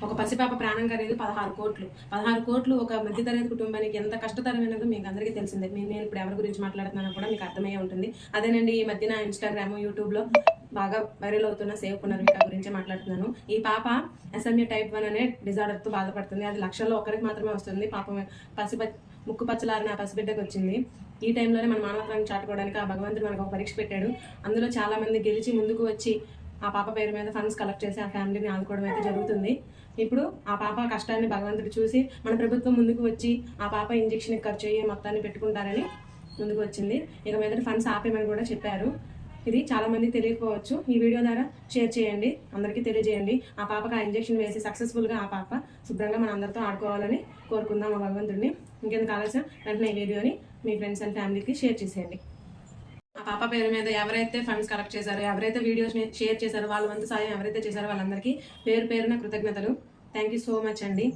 ఒక పసిపాప ప్రాణం ఖరీదు 16 కోట్లు. 16 కోట్లు ఒక మధ్యతరగతి కుటుంబానికి ఎంత కష్టతరమైనదో మీకు అందరికీ తెలిసిందే. నేను ఇప్పుడు ఎవరి గురించి మాట్లాడుతున్నానో కూడా మీకు అర్థమయ్యే ఉంటుంది. అదేనండి, ఈ మధ్యన ఇన్స్టాగ్రామ్, యూట్యూబ్లో బాగా వైరల్ అవుతున్న సేవ్ పునర్విక గురించి మాట్లాడుతున్నాను. ఈ పాప ఎస్ఎంఏ టైప్ 1 అనే డిజార్డర్తో బాధపడుతుంది. అది లక్షల్లో ఒకరికి మాత్రమే వస్తుంది. పాపం ముక్కు పచ్చలారిన పసిబిడ్డకు వచ్చింది. ఈ టైంలోనే మన మానవత్వాన్ని చాటుకోవడానికి ఆ భగవంతుడు మనకు ఒక పరీక్ష పెట్టాడు. అందులో చాలా మంది గెలిచి ముందుకు వచ్చి ఆ పాప పేరు మీద ఫండ్స్ కలెక్ట్ చేసి ఆ ఫ్యామిలీని ఆదుకోవడం అయితే జరుగుతుంది. ఇప్పుడు ఆ పాప కష్టాన్ని భగవంతుడు చూసి మన ప్రభుత్వం ముందుకు వచ్చి ఆ పాప ఇంజెక్షన్కి ఖర్చు అయ్యే మొత్తాన్ని పెట్టుకుంటారని ముందుకు వచ్చింది. ఇక మీద ఫండ్స్ ఆపేయమని కూడా చెప్పారు. ఇది చాలా మందికి తెలియకపోవచ్చు. ఈ వీడియో ద్వారా షేర్ చేయండి, అందరికీ తెలియజేయండి. ఆ పాపకు ఆ ఇంజెక్షన్ వేసి సక్సెస్ఫుల్గా ఆ పాప శుభ్రంగా మన అందరితో ఆడుకోవాలని కోరుకుందాం ఆ భగవంతుడిని. ఇంకెందుకు ఆలస్యం, వెంటనే ఈ వీడియోని మీ ఫ్రెండ్స్ అండ్ ఫ్యామిలీకి షేర్ చేసేయండి. ఆ పాప పేరు మీద ఎవరైతే ఫండ్స్ కలెక్ట్ చేశారో, ఎవరైతే వీడియోస్ షేర్ చేశారో, వాళ్ళ వంతు సాయం ఎవరైతే చేశారో వాళ్ళందరికీ పేరు పేరున కృతజ్ఞతలు. థ్యాంక్ యూ సో మచ్ అండి.